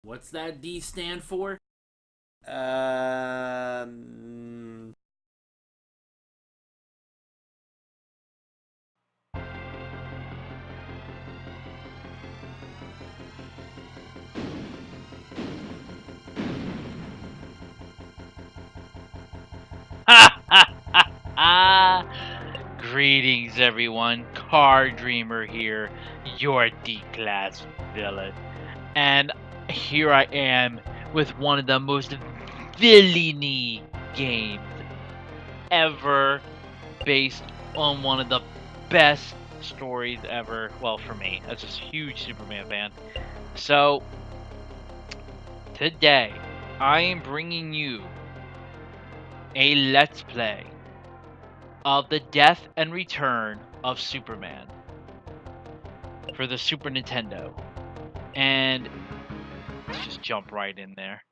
What's that D stand for? Um. Ha ha ha ha! Greetings, everyone. Car Dreamer here, your D-class villain. And here I am with one of the most villainy games ever, based on one of the best stories ever. Well, for me, as a huge Superman fan. So, today, I am bringing you a Let's Play of the death and return of Superman for the Super Nintendo. And let's just jump right in there.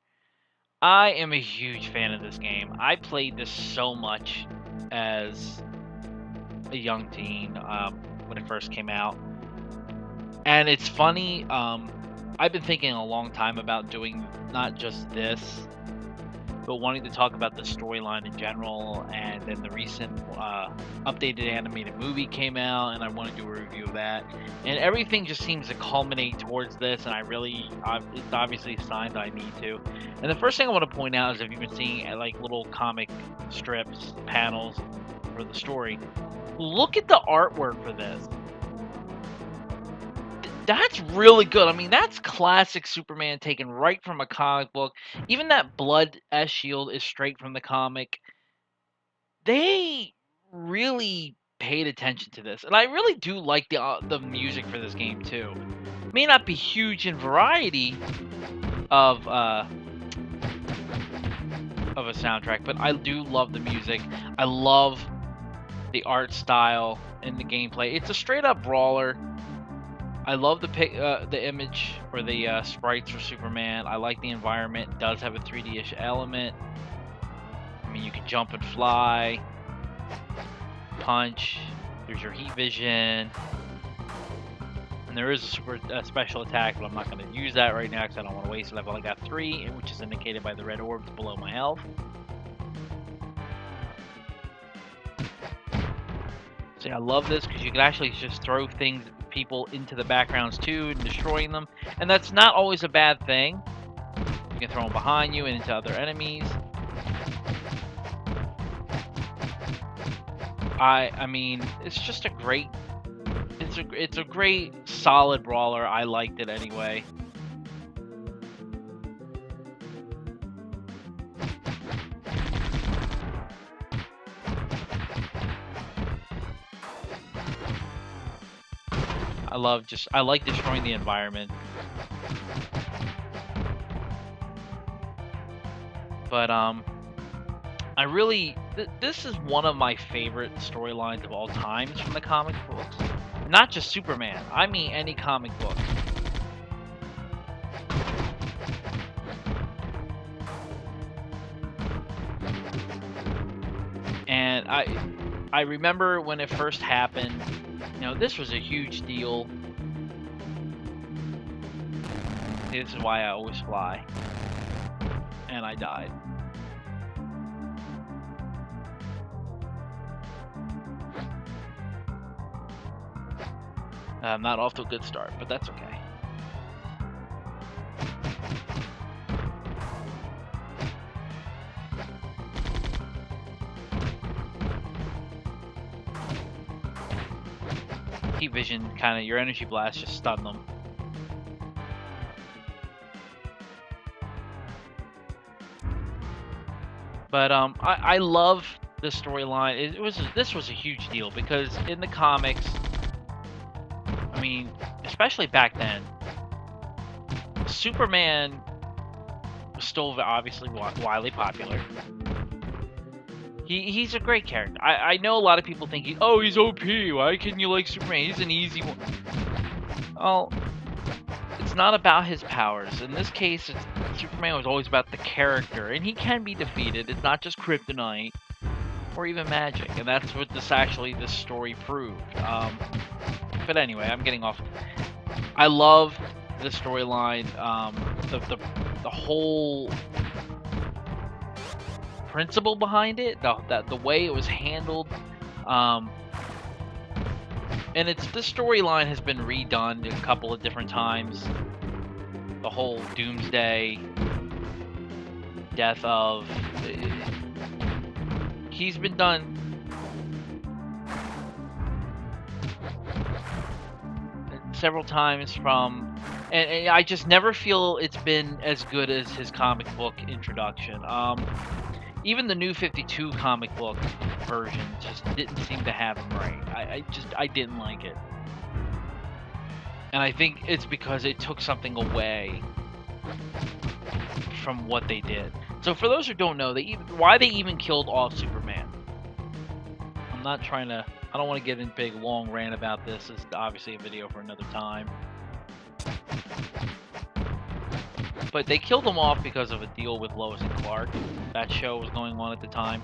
I am a huge fan of this game. I played this so much as a young teen when it first came out. And it's funny, I've been thinking a long time about doing not just this, but wanting to talk about the storyline in general. And then the recent updated animated movie came out, and I want to do a review of that. And everything just seems to culminate towards this, and it's obviously a sign that I need to. And the first thing I want to point out is, if you've been seeing like little comic strips, panels for the story, look at the artwork for this. That's really good. I mean, that's classic Superman taken right from a comic book. Even that blood S shield is straight from the comic. They really paid attention to this, and I really do like the music for this game too. It may not be huge in variety of a soundtrack, but I do love the music. I love the art style and the gameplay. It's a straight up brawler. I love the image or the sprites for Superman. I like the environment. It does have a 3D-ish element. I mean, you can jump and fly, punch. There's your heat vision, and there is a special attack, but I'm not going to use that right now because I don't want to waste it. I've only got 3, which is indicated by the red orbs below my health. See, I love this because you can actually just throw people into the backgrounds too, and destroying them, and that's not always a bad thing. You can throw them behind you and into other enemies. I mean, it's just a great, it's a great solid brawler. I liked it anyway. I like destroying the environment. But I really, this is one of my favorite storylines of all times from the comic books. Not just Superman, I mean any comic book. And I remember when it first happened, you know, this was a huge deal. This is why I always fly. And I died. I'm not off to a good start, but that's okay. Heat vision, kind of, your energy blast just stunned them. But I love the storyline. This was a huge deal because in the comics, I mean, especially back then, Superman was still obviously widely popular. He's a great character. I know a lot of people think he's OP. Why can you like Superman? He's an easy one. Well, it's not about his powers. In this case, Superman was always about the character, and he can be defeated. It's not just kryptonite or even magic, and that's what this story proved. But anyway, I'm getting off. I love the storyline, the whole principle behind it, the way it was handled, and the storyline has been redone a couple of different times. The whole Doomsday death of he's been done several times and I just never feel it's been as good as his comic book introduction. Even the New 52 comic book version just didn't seem to have him right. I didn't like it. And I think it's because it took something away from what they did. So for those who don't know, why they even killed off Superman. I'm not trying to... I don't want to get in a big, long rant about this. It's obviously a video for another time. But they killed him off because of a deal with Lois and Clark. That show was going on at the time.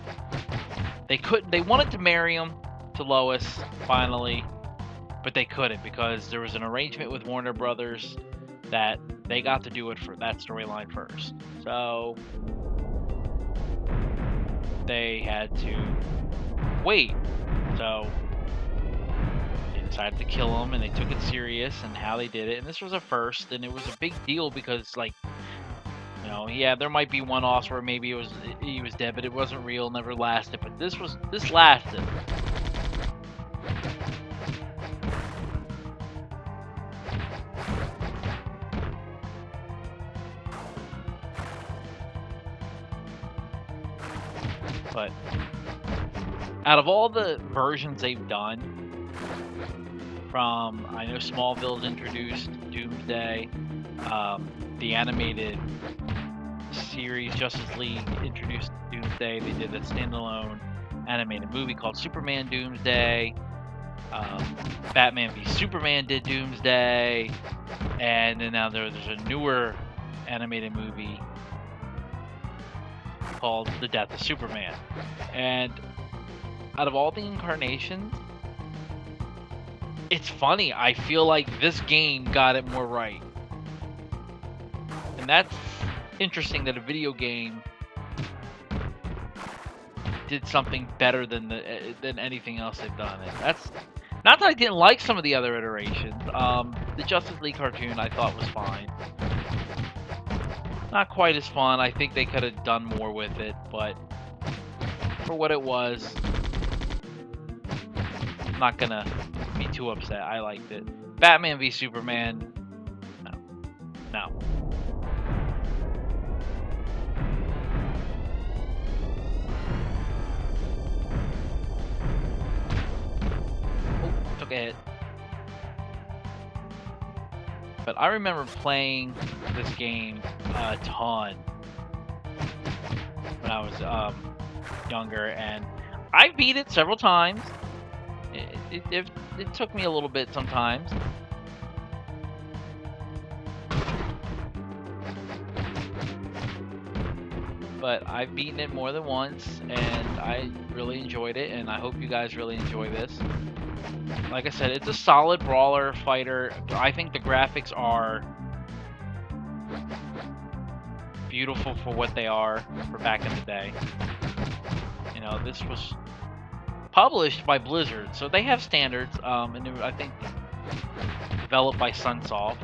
They wanted to marry him to Lois, finally, but they couldn't because there was an arrangement with Warner Brothers that they got to do it for that storyline first. So they had to wait. So they decided to kill him, and they took it serious and how they did it. And this was a first, and it was a big deal because, like, you know, yeah, there might be one-offs where maybe he was dead, but it wasn't real, never lasted. But this lasted. But out of all the versions they've done, from, I know Smallville's introduced Doomsday, the animated series Justice League introduced Doomsday. They did a standalone animated movie called Superman Doomsday. Batman v Superman did Doomsday, and then now there's a newer animated movie called The Death of Superman. And out of all the incarnations, it's funny, I feel like this game got it more right. And that's interesting that a video game did something better than anything else they've done. And that's not that I didn't like some of the other iterations. The Justice League cartoon I thought was fine. Not quite as fun. I think they could have done more with it, but for what it was, I'm not gonna be too upset. I liked it. Batman v Superman, no. Oh, took a hit. But I remember playing this game a ton when I was younger, and I beat it several times. It took me a little bit sometimes. But I've beaten it more than once, and I really enjoyed it, and I hope you guys really enjoy this. Like I said, it's a solid brawler fighter. I think the graphics are beautiful for what they are for back in the day. You know, this was published by Blizzard, so they have standards, and I think developed by Sunsoft.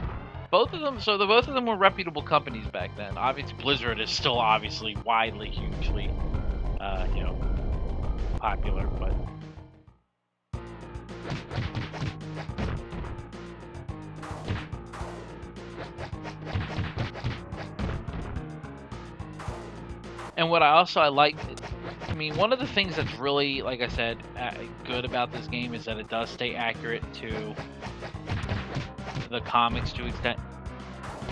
Both of them were reputable companies back then. Obviously, Blizzard is still obviously widely, hugely, you know, popular, but. And what I like, I mean, one of the things that's really, like I said, good about this game is that it does stay accurate to the comics to an extent.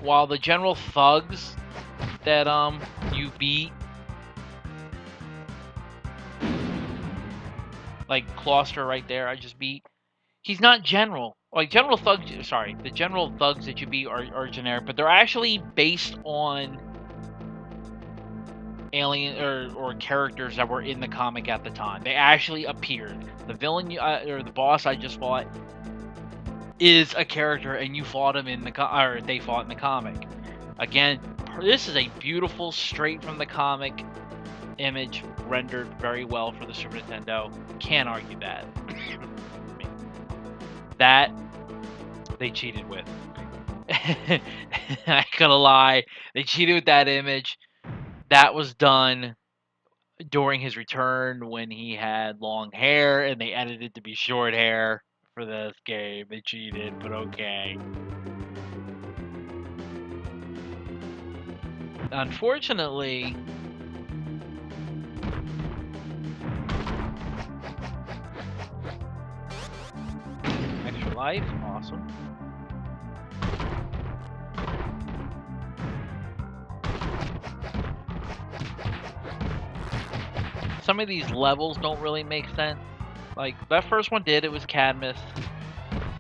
While the general thugs that you beat, like Clawster right there, I just beat, he's not general. Like general thugs, sorry, the general thugs that you beat are generic, but they're actually based on alien or characters that were in the comic at the time. They actually appeared. The villain or the boss I just fought, is a character and you fought him in the or they fought in the comic. Again, this is a beautiful, straight from the comic image, rendered very well for the Super Nintendo. Can't argue that. That they cheated with. I ain't gonna lie, they cheated with that image. That was done during his return when he had long hair, and they edited to be short hair for this game. They cheated, but okay. Unfortunately, extra life, awesome. Some of these levels don't really make sense. Like, that first one did, it was Cadmus.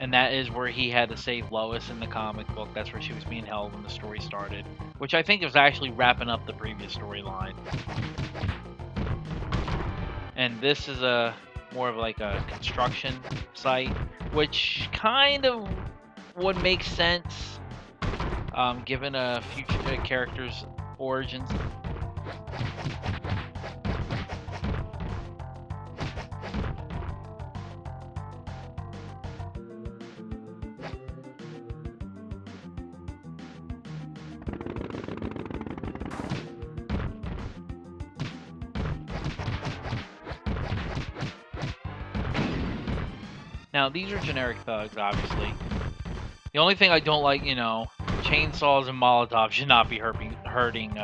And that is where he had to save Lois in the comic book. That's where she was being held when the story started. Which I think was actually wrapping up the previous storyline. And this is a more of like a construction site. Which kind of would make sense. Given a future character's origins. Now, these are generic thugs, obviously. The only thing I don't like, you know, chainsaws and Molotovs should not be hurting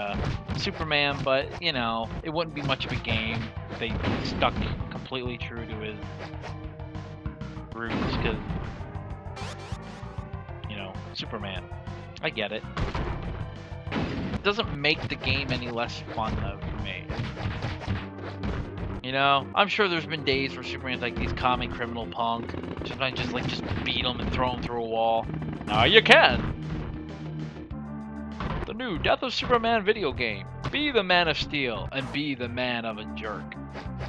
Superman, but, you know, it wouldn't be much of a game if they stuck completely true to his roots, because, you know, Superman. I get it. It doesn't make the game any less fun, though, for me. You know, I'm sure there's been days where Superman's like these common criminal punk. Sometimes just beat him and throw him through a wall. Now you can! The new Death of Superman video game. Be the Man of Steel and be the man of a jerk.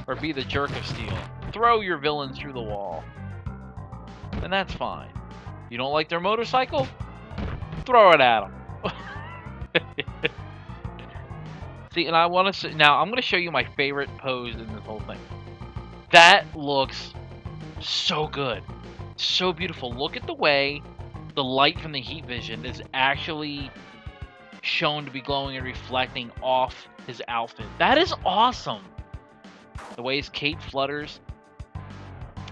Or be the jerk of steel. Throw your villains through the wall. And that's fine. You don't like their motorcycle? Throw it at them. See, and I want to now. I'm going to show you my favorite pose in this whole thing. That looks so good, so beautiful. Look at the way the light from the heat vision is actually shown to be glowing and reflecting off his outfit. That is awesome. The way his cape flutters.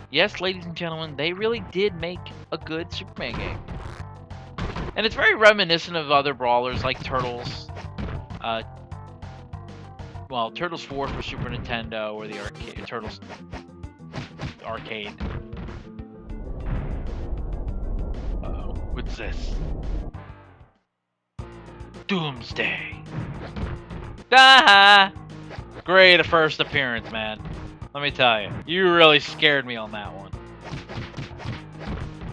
Yes, ladies and gentlemen, they really did make a good Superman game, and it's very reminiscent of other brawlers like Turtles. Well, Turtles 4 for Super Nintendo, or the arcade, Turtles arcade. Uh-oh, what's this? Doomsday. Ah! Great first appearance, man. Let me tell you, you really scared me on that one.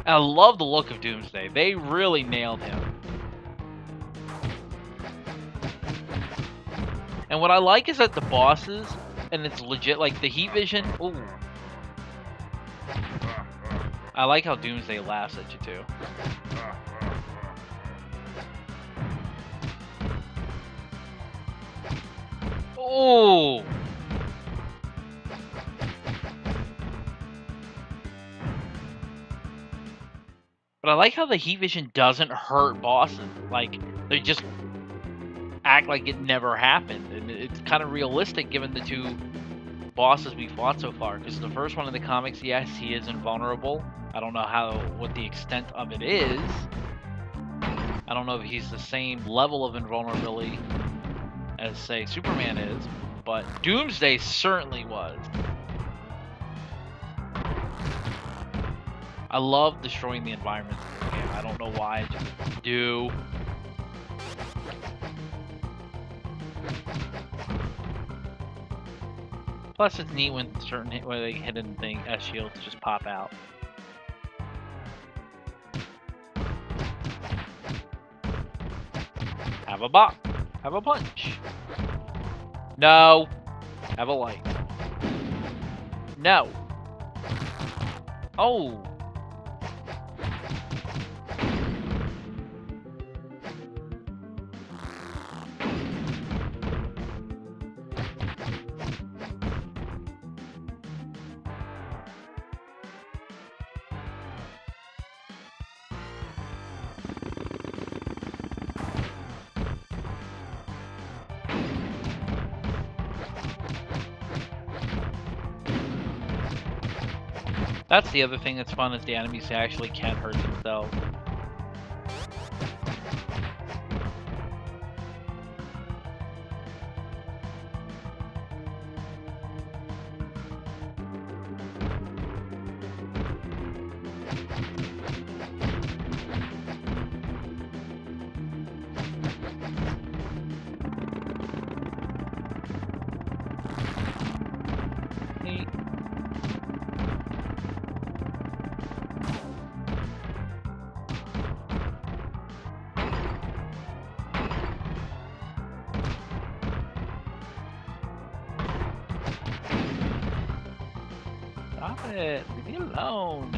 I love the look of Doomsday. They really nailed him. And what I like is that the bosses, and it's legit, like the heat vision. Ooh. I like how Doomsday laughs at you too. Oh. But I like how the heat vision doesn't hurt bosses. Like, they just act like it never happened, and it's kind of realistic given the two bosses we fought so far. Because the first one in the comics, yes, he is invulnerable. I don't know what the extent of it is. I don't know if he's the same level of invulnerability as, say, Superman is, but Doomsday certainly was. I love destroying the environments in this game. I don't know why, I just do. Plus, it's neat when certain hidden shields just pop out. Have a bop. Have a punch. No. Have a light. No. Oh. That's the other thing that's fun, is the enemies actually can hurt themselves. Stop it! Leave me alone!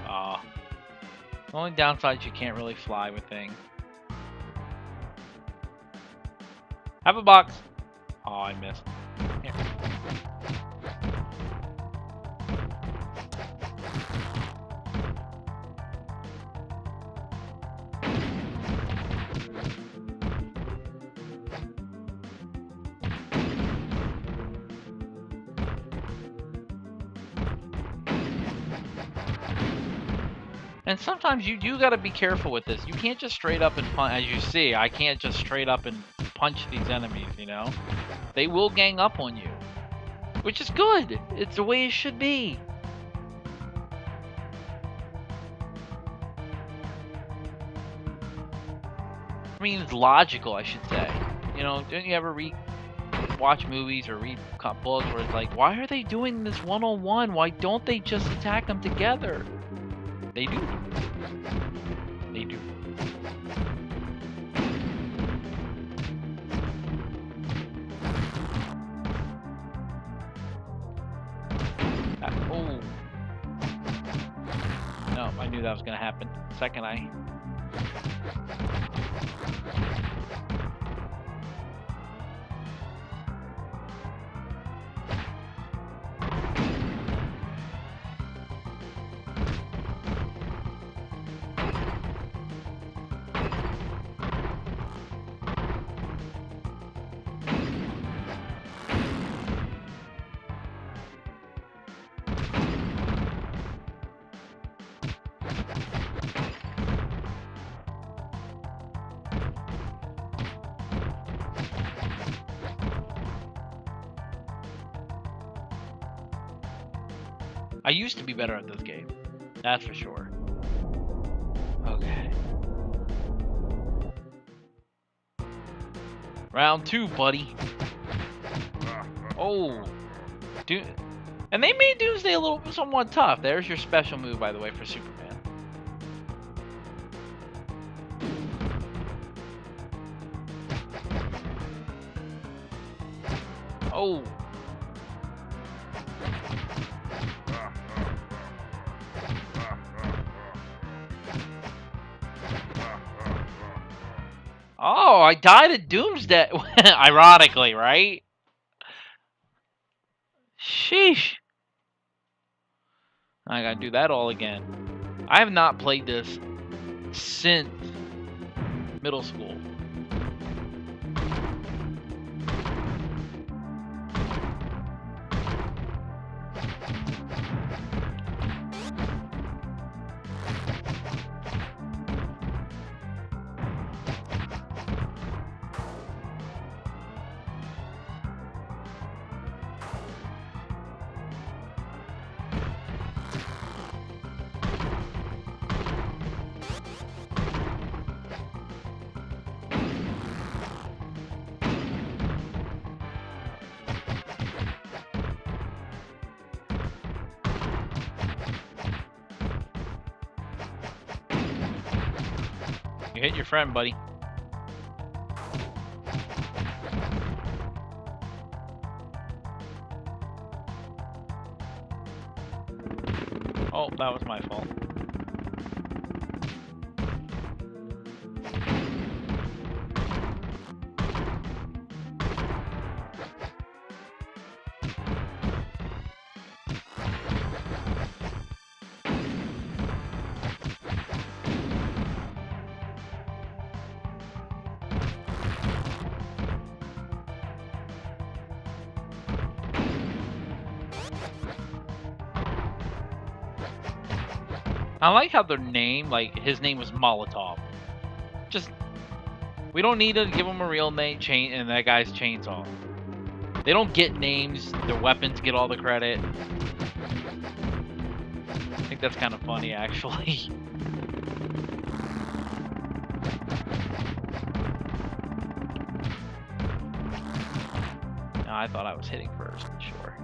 Aw. The only downside is you can't really fly with things. Have a box! Oh, I missed. Here. And sometimes you do gotta be careful with this. You can't just straight up and punch. As you see, I can't just straight up and punch these enemies, you know? They will gang up on you. Which is good. It's the way it should be. I mean, it's logical, I should say. You know, don't you ever watch movies or read books where it's like, why are they doing this one-on-one? Why don't they just attack them together? They do. They do. Oh. No, I knew that was going to happen. Second eye. I used to be better at this game. That's for sure. Okay. Round 2, buddy. Oh. Dude. And they made Doomsday a little somewhat tough. There's your special move, by the way, for Superman. Oh. Oh, I died at Doomsday. Ironically, right? Sheesh. I gotta do that all again. I have not played this since middle school. You hit your friend, buddy. Oh, that was my fault. I like how their name, like, his name was Molotov. Just, we don't need to give him a real name, and that guy's Chainsaw. They don't get names, their weapons get all the credit. I think that's kind of funny, actually. No, I thought I was hitting first, sure.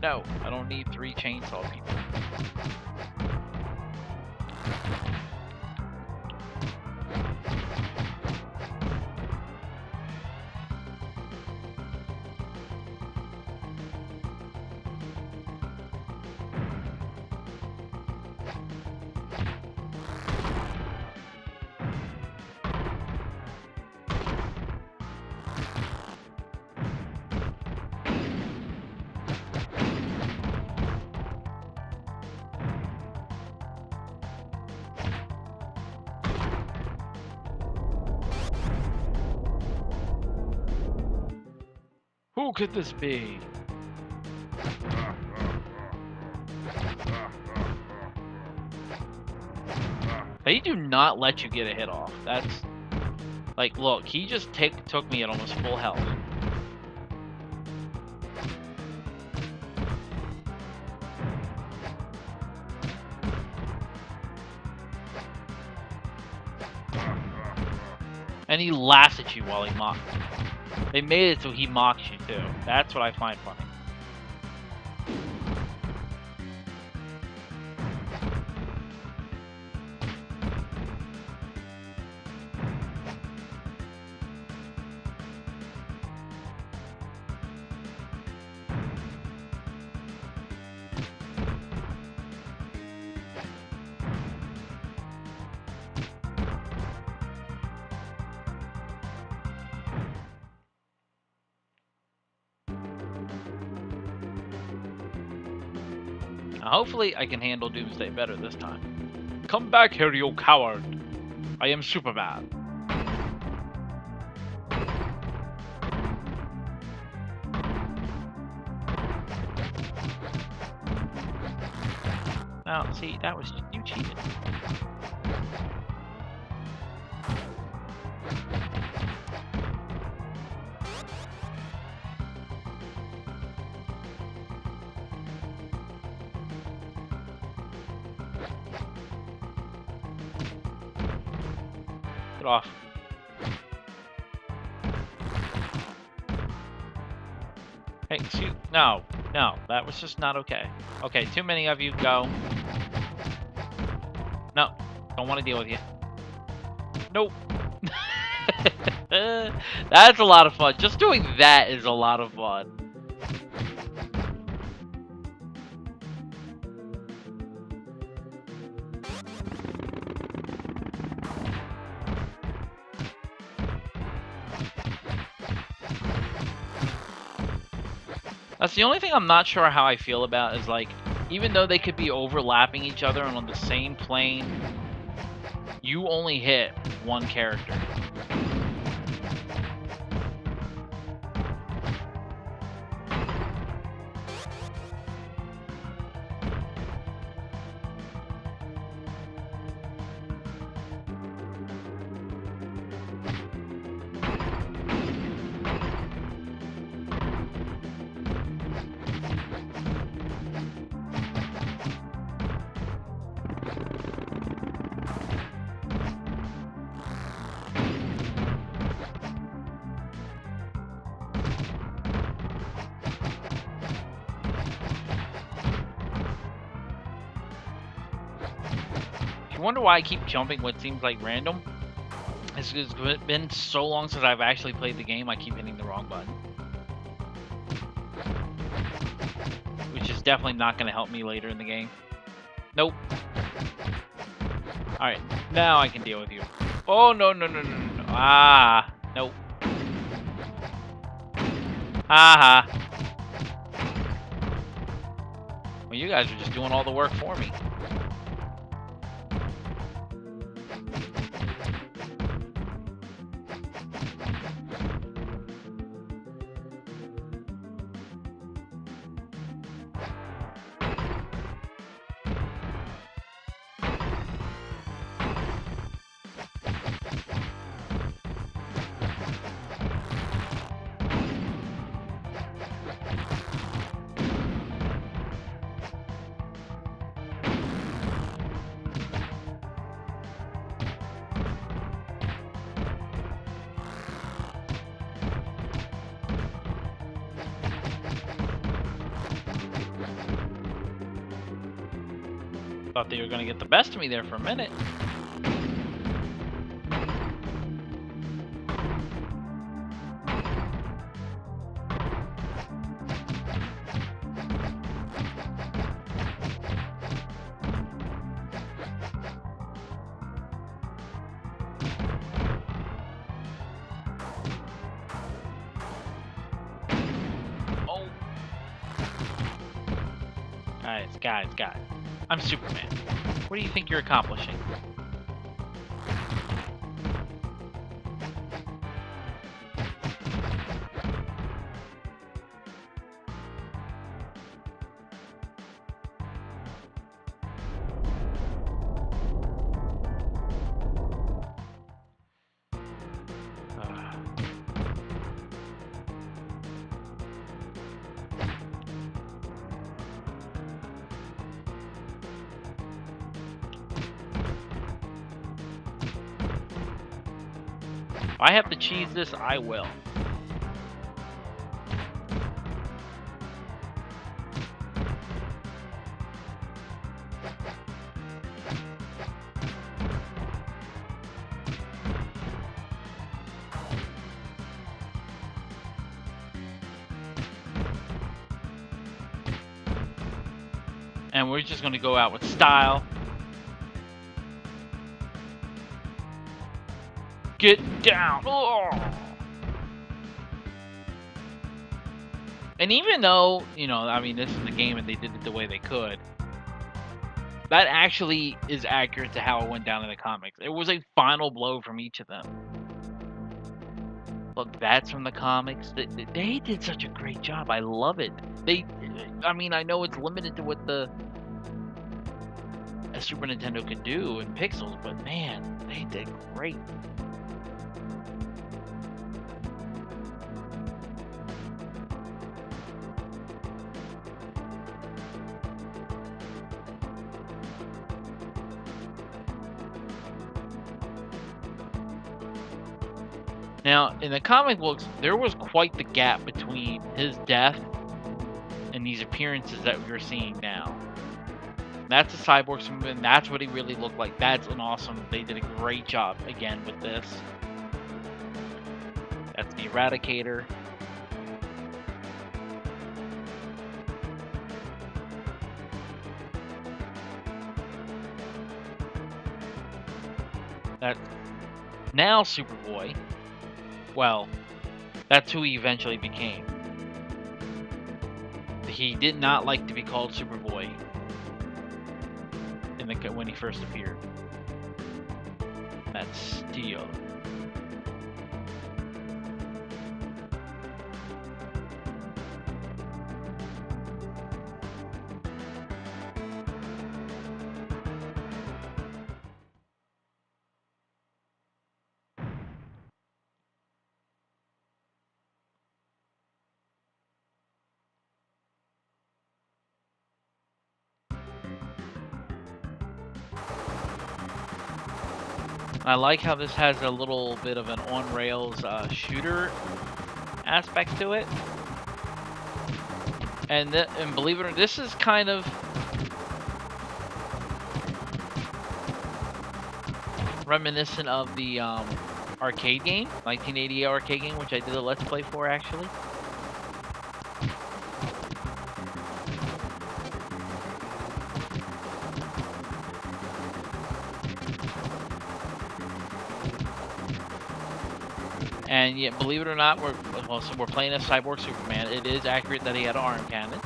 No, I don't need 3 chainsaw people. Who could this be? They do not let you get a hit off. That's... Like, look, he just took me at almost full health. And he laughs at you while he mocks. They made it so he mocks you too. That's what I find funny. Hopefully, I can handle Doomsday better this time. Come back here, you coward! I am Superman. Now, see, that was... you cheated. Off. Hey, shoot. No, that was just not okay. Okay, too many of you, go. No, don't want to deal with you. Nope. That's a lot of fun. Just doing that is a lot of fun. That's the only thing I'm not sure how I feel about is, like, even though they could be overlapping each other and on the same plane, you only hit one character. You wonder why I keep jumping what seems like random? It's been so long since I've actually played the game, I keep hitting the wrong button. Which is definitely not going to help me later in the game. Nope. Alright, now I can deal with you. Oh, no. Ah, nope. Aha. Well, you guys are just doing all the work for me. Thought they were gonna get the best of me there for a minute. Guys. I'm Superman. What do you think you're accomplishing? If I have to cheese this, I will. And we're just going to go out with style. Get down! Oh! And even though, you know, I mean, this is the game and they did it the way they could, that actually is accurate to how it went down in the comics. It was a final blow from each of them. Look, that's from the comics. They did such a great job. I love it. I mean, I know it's limited to what a Super Nintendo could do in pixels, but man, they did great. Now, in the comic books, there was quite the gap between his death and these appearances that we're seeing now. That's a cyborg Superman. That's what he really looked like. That's an awesome. They did a great job again with this. That's the Eradicator. That now Superboy. Well, that's who he eventually became. He did not like to be called Superboy when he first appeared. That's Steel. I like how this has a little bit of an on-rails shooter aspect to it. And believe it or not, this is kind of reminiscent of the arcade game, 1988 arcade game, which I did a Let's Play for, actually. And yet, believe it or not, we're playing as Cyborg Superman. It is accurate that he had an arm cannon.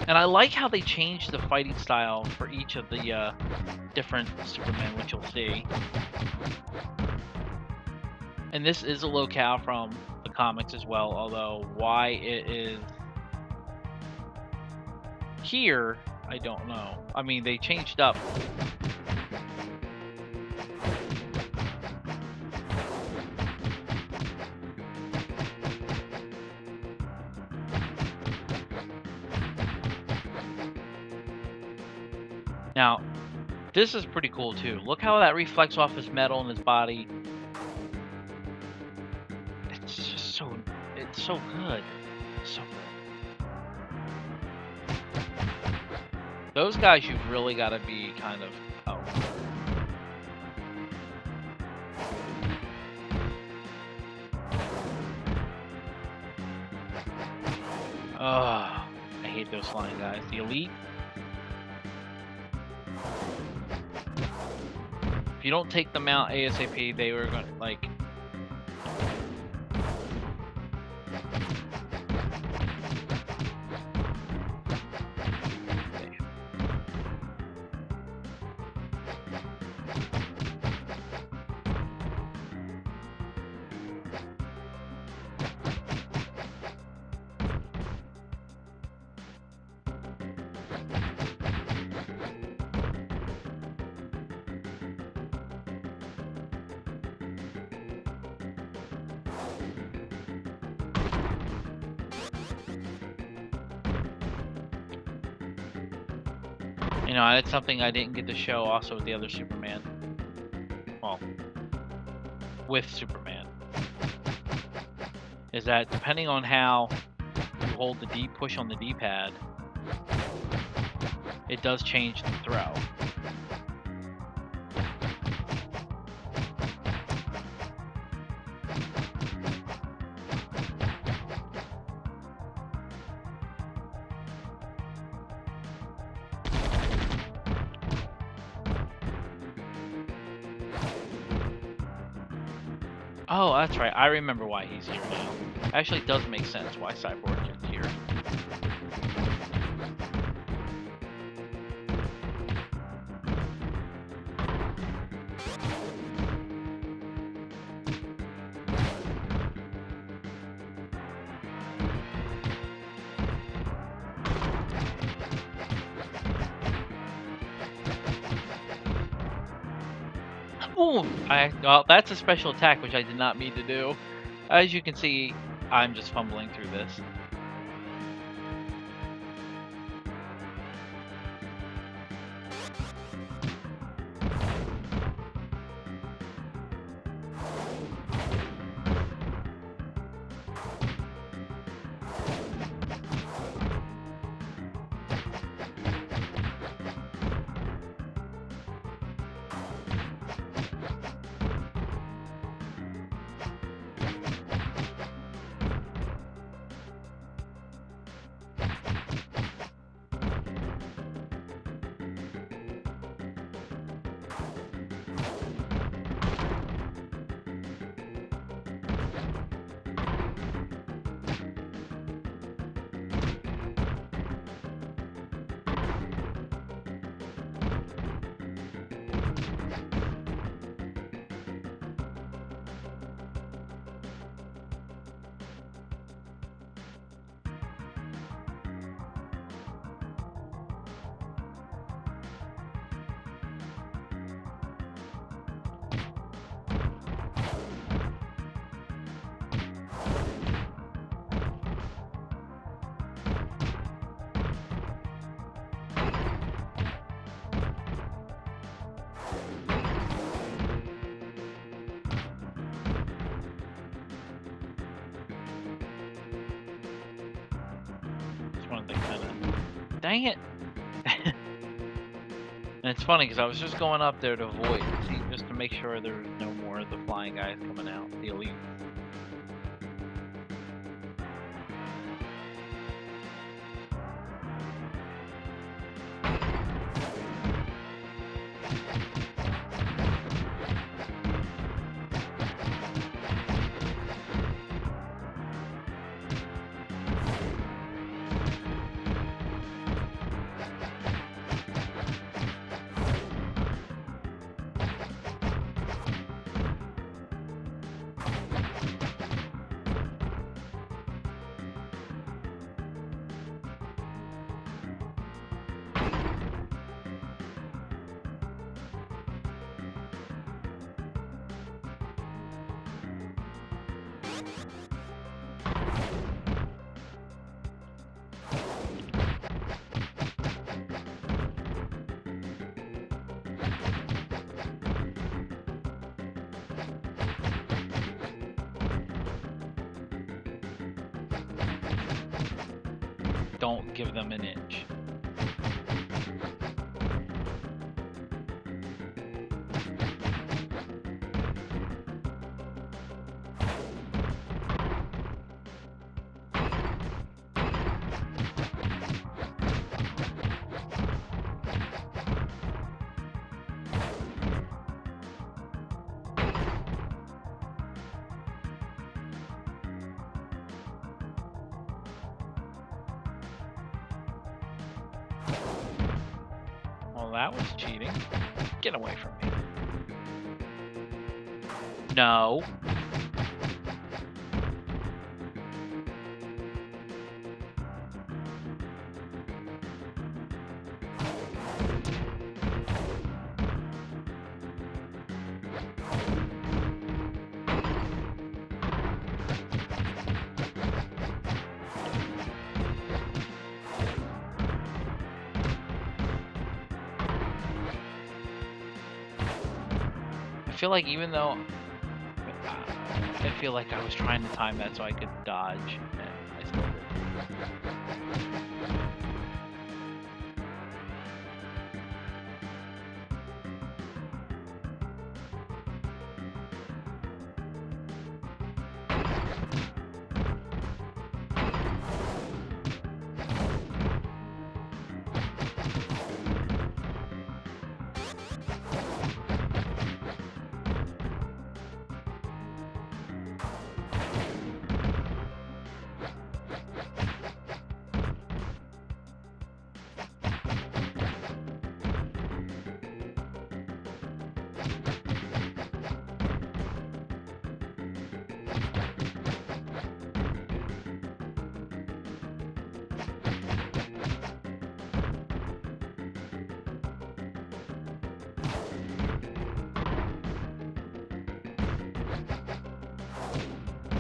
And I like how they changed the fighting style for each of the different Supermen, which you'll see. And this is a locale from the comics as well, although why it is here, I don't know. I mean, they changed up. Now, This is pretty cool too. Look how that reflects off his metal and his body. It's just so, it's so good. So good. Those guys you've really got to be kind of, oh. Oh, I hate those flying guys. The elite. If you don't take them out ASAP, they were going to, like... You know, that's something I didn't get to show also with the other Superman. Well, with Superman. Is that depending on how you hold the D push on the D-pad, it does change the throw. Oh, that's right. I remember why he's here now. Actually, it does make sense why Cyborg is here. Ooh, well, that's a special attack, which I did not mean to do. As you can see, I'm just fumbling through this. Dang it! And it's funny because I was just going up there to avoid, see, just to make sure there was no more of the flying guys coming out, the elite. don't give them an inch. Well, that was cheating. Get away from me. No. I feel like even though I feel like I was trying to time that so I could dodge, and I still did.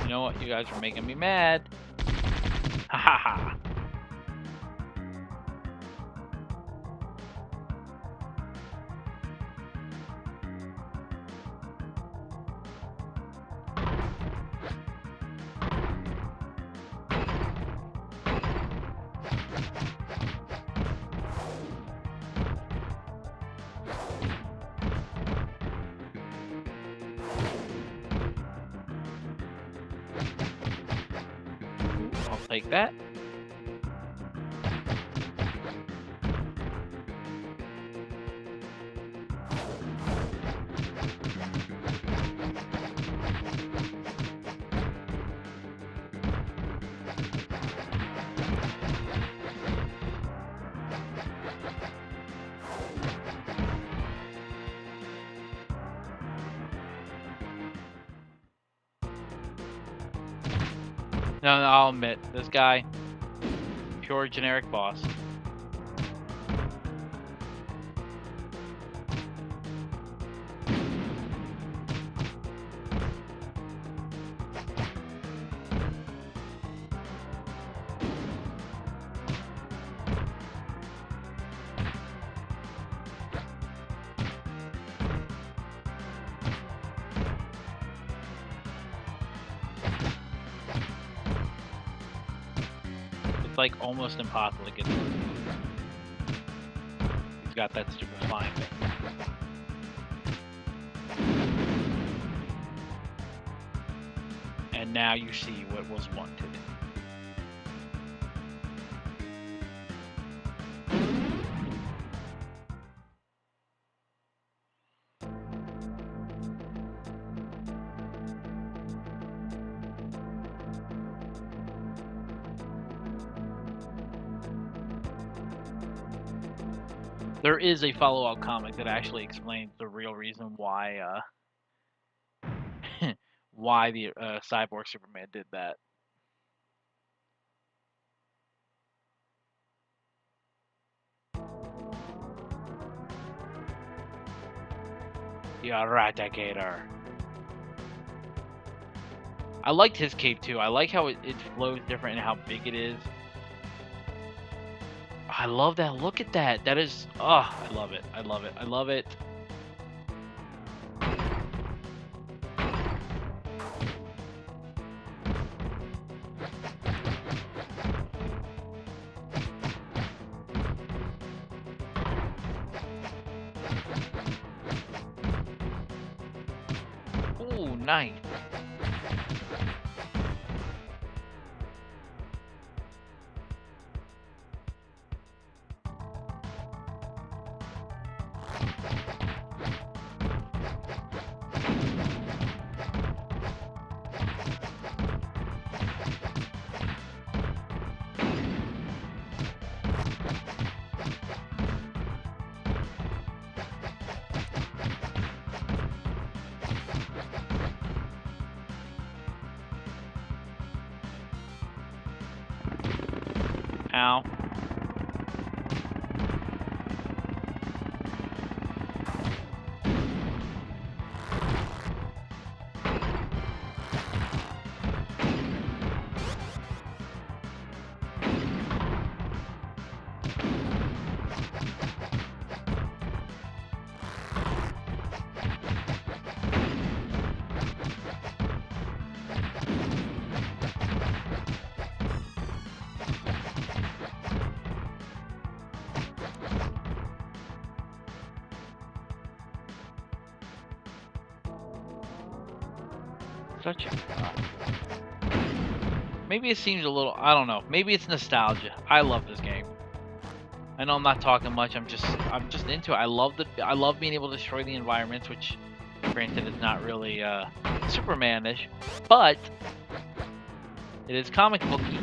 You know what? You guys are making me mad. Ha ha ha. I'll take that. No, I'll admit, this guy, pure generic boss. It's like almost impossible to get through. He's got that stupid flying thing. And now you see what was wanted. There is a follow-up comic that actually explains the real reason why why the Cyborg Superman did that. The Eradicator. I liked his cape too. I like how it flows different and how big it is. I love that. Look at that. That is, oh, I love it. I love it. I love it. nice. Ow. Such a... Maybe it seems a little... I don't know. Maybe it's nostalgia. I love this game. I know I'm not talking much. I'm just into it. I love being able to destroy the environments, which, granted, is not really Superman-ish, but it is comic booky.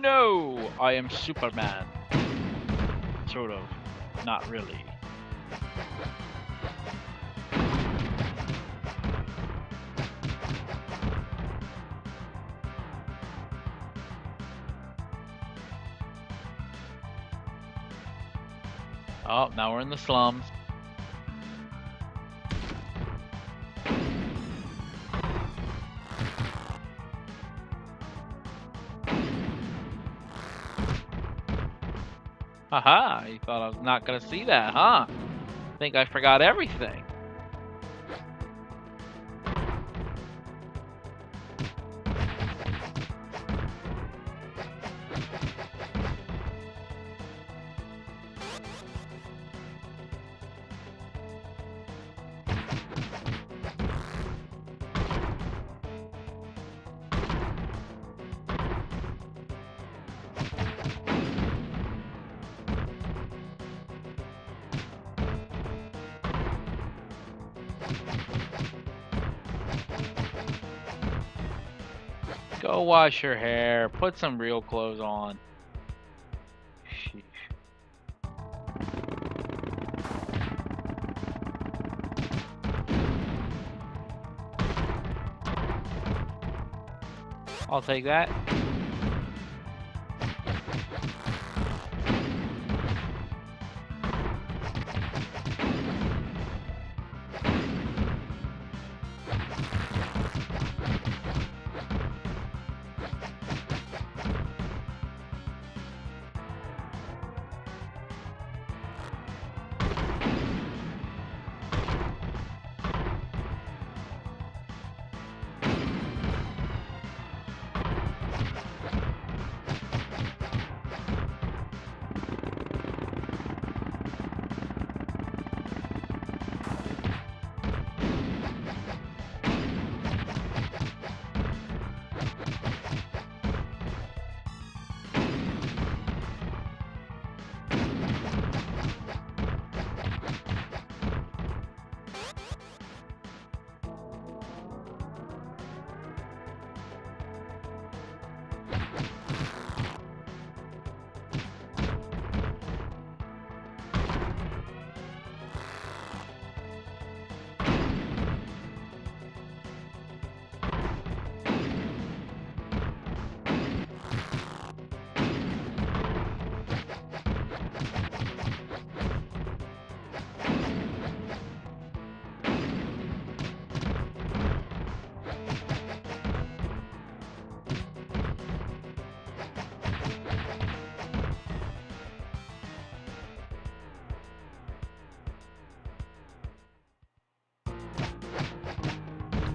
No, I am Superman. Sort of. Not really. Oh, now we're in the slums. Haha, you thought I was not gonna see that, huh? Think I forgot everything. Go wash your hair. Put some real clothes on. Sheesh. I'll take that.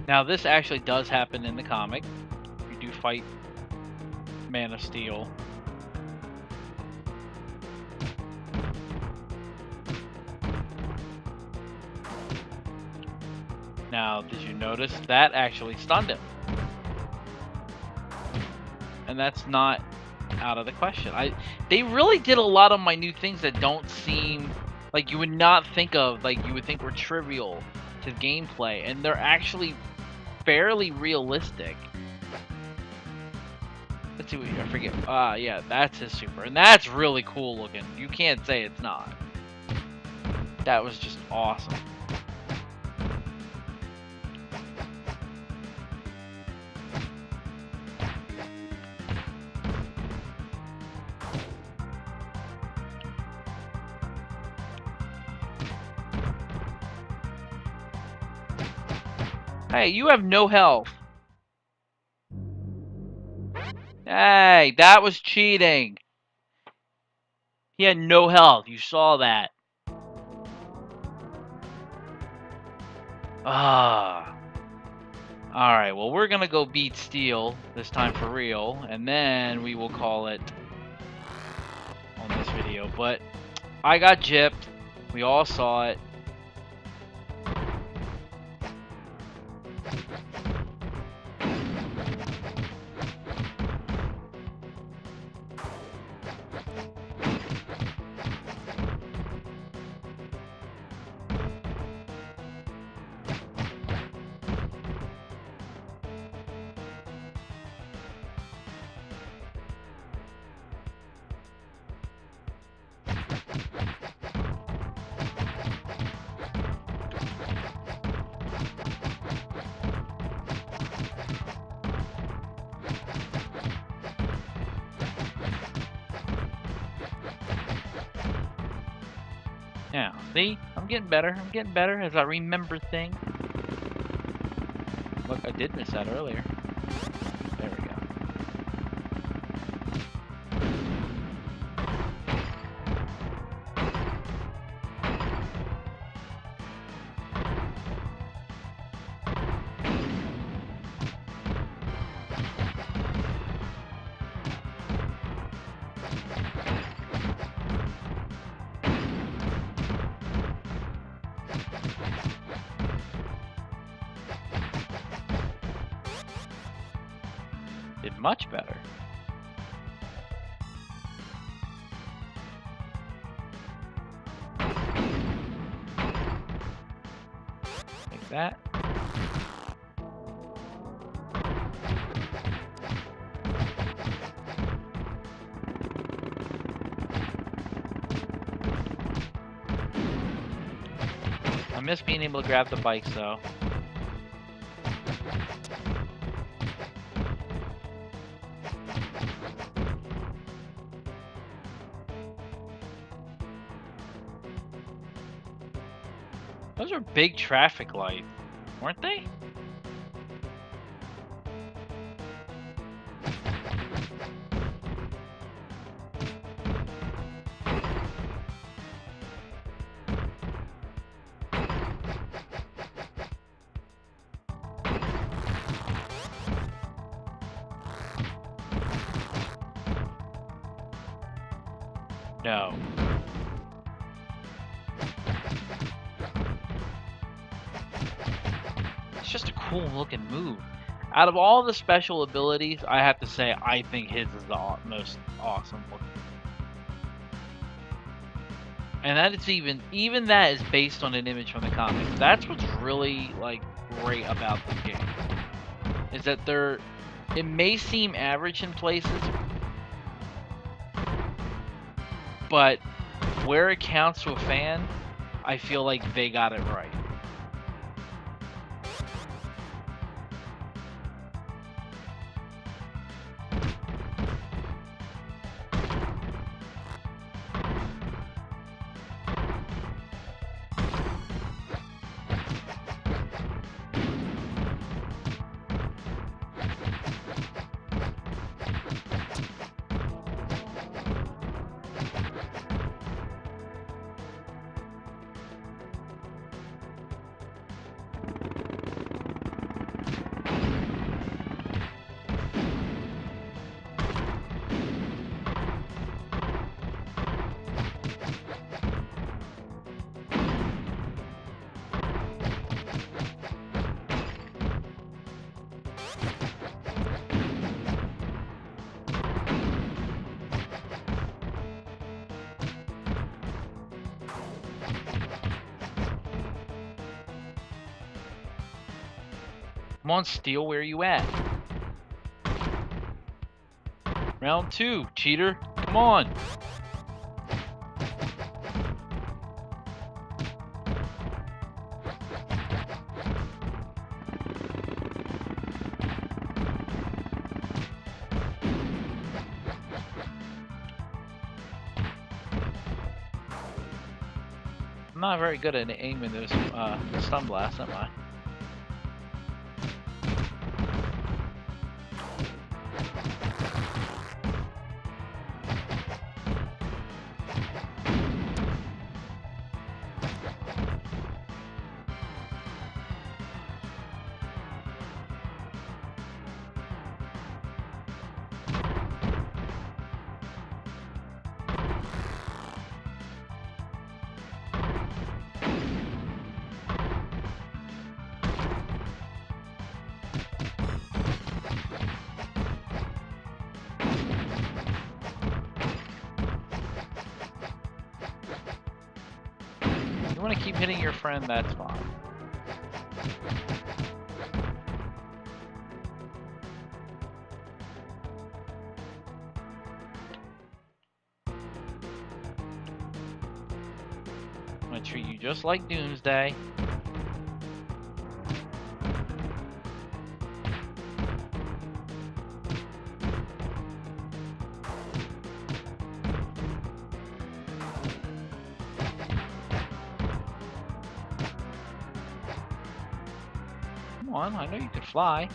Now, this actually does happen in the comic. You do fight Man of Steel. Now, did you notice that actually stunned him? And that's not out of the question. They really did a lot of minute things that don't seem like you would not think of, like you would think were trivial to gameplay, and they're actually fairly realistic. Let's see what I forget. Yeah, that's his super, and that's really cool looking. You can't say it's not. That was just awesome. Hey, you have no health. Hey, that was cheating. He had no health. You saw that. Alright, well, we're gonna go beat Steel this time for real, and then we will call it on this video. But I got gypped. We all saw it. Yeah, see? I'm getting better. I'm getting better as I remember things. Look, I did miss that earlier. There we go. Did much better. Like that. I miss being able to grab the bikes though. Those are big traffic lights, weren't they? No. It's just a cool looking move. Out of all the special abilities, I have to say I think his is the most awesome looking. And that is even that is based on an image from the comics. That's what's really like great about this game. Is that it may seem average in places, but where it counts to a fan, I feel like they got it right. Come on, Steel, where are you at? Round 2, cheater. Come on. I'm not very good at aiming those stun blasts, am I? You want to keep hitting your friend, that's fine. I'm gonna treat you just like Doomsday. Come on, I know you could fly.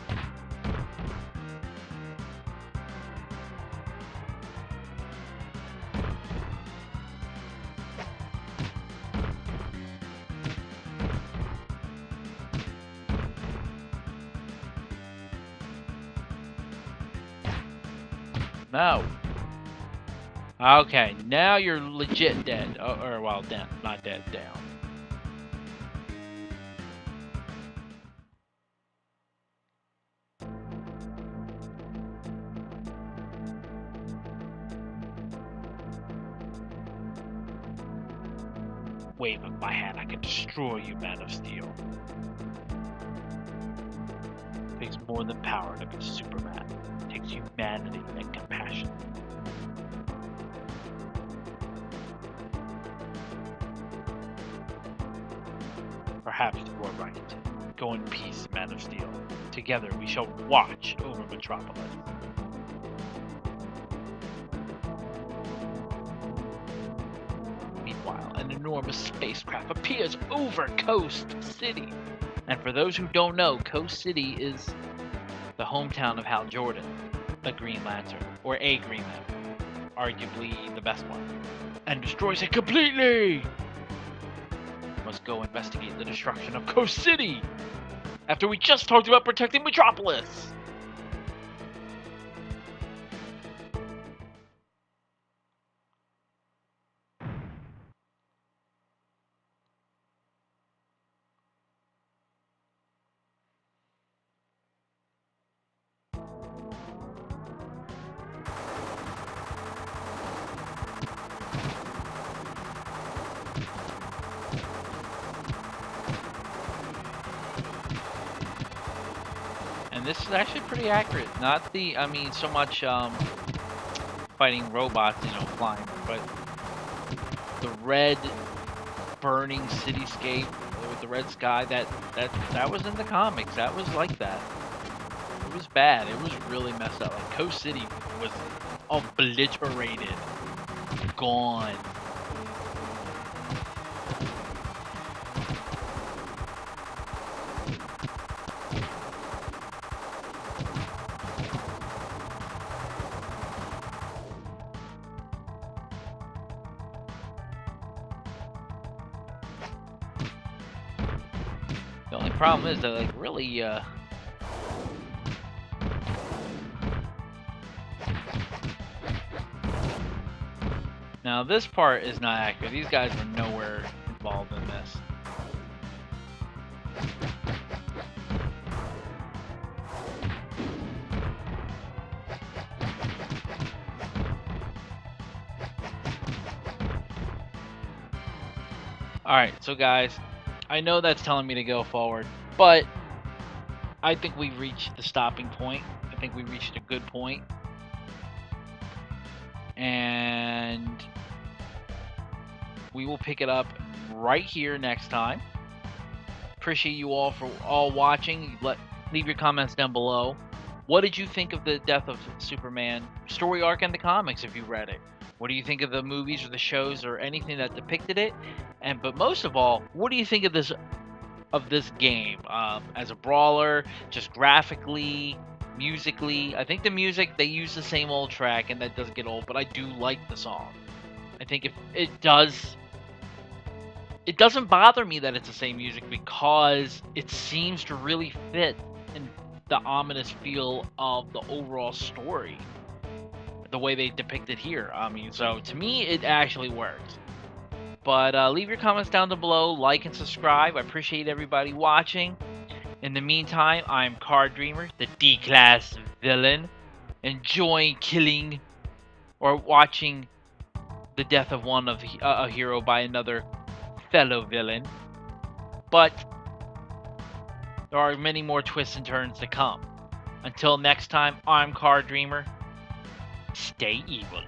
No. Okay, now you're legit dead. Oh, or, well, down. Not dead, down. Wave of my hand, I can destroy you, Man of Steel. It takes more than power to be Superman. It takes humanity and compassion. Perhaps you are right. Go in peace, Man of Steel. Together we shall watch over Metropolis. Meanwhile, an enormous spacecraft appears over Coast City. And for those who don't know, Coast City is the hometown of Hal Jordan, the Green Lantern, or a Green Lantern, arguably the best one, and destroys it completely! Must go investigate the destruction of Coast City, after we just talked about protecting Metropolis! And this is actually pretty accurate. Not the, I mean, so much fighting robots, you know, flying, but the red burning cityscape with the red sky, that was in the comics. That was like that. It was bad. It was really messed up. Like, Coast City was obliterated. Gone. The only problem is that, like, really, now this part is not accurate. These guys were nowhere involved in this. Alright, so guys, I know that's telling me to go forward, but I think we reached the stopping point. I think we reached a good point. And we will pick it up right here next time. Appreciate you all for watching. Leave your comments down below. What did you think of the death of Superman story arc in the comics if you read it? What do you think of the movies or the shows or anything that depicted it? But most of all, what do you think of this game as a brawler, just graphically, musically? I think the music, they use the same old track, and that doesn't get old, but I do like the song. I think if it doesn't bother me that it's the same music because it seems to really fit in the ominous feel of the overall story, the way they depict it here. I mean, so to me, it actually works. But leave your comments down below, like and subscribe. I appreciate everybody watching. In the meantime, I'm Card Dreamer, the D-class villain, enjoying killing or watching the death of a hero by another fellow villain. But there are many more twists and turns to come. Until next time, I'm Card Dreamer. Stay evil.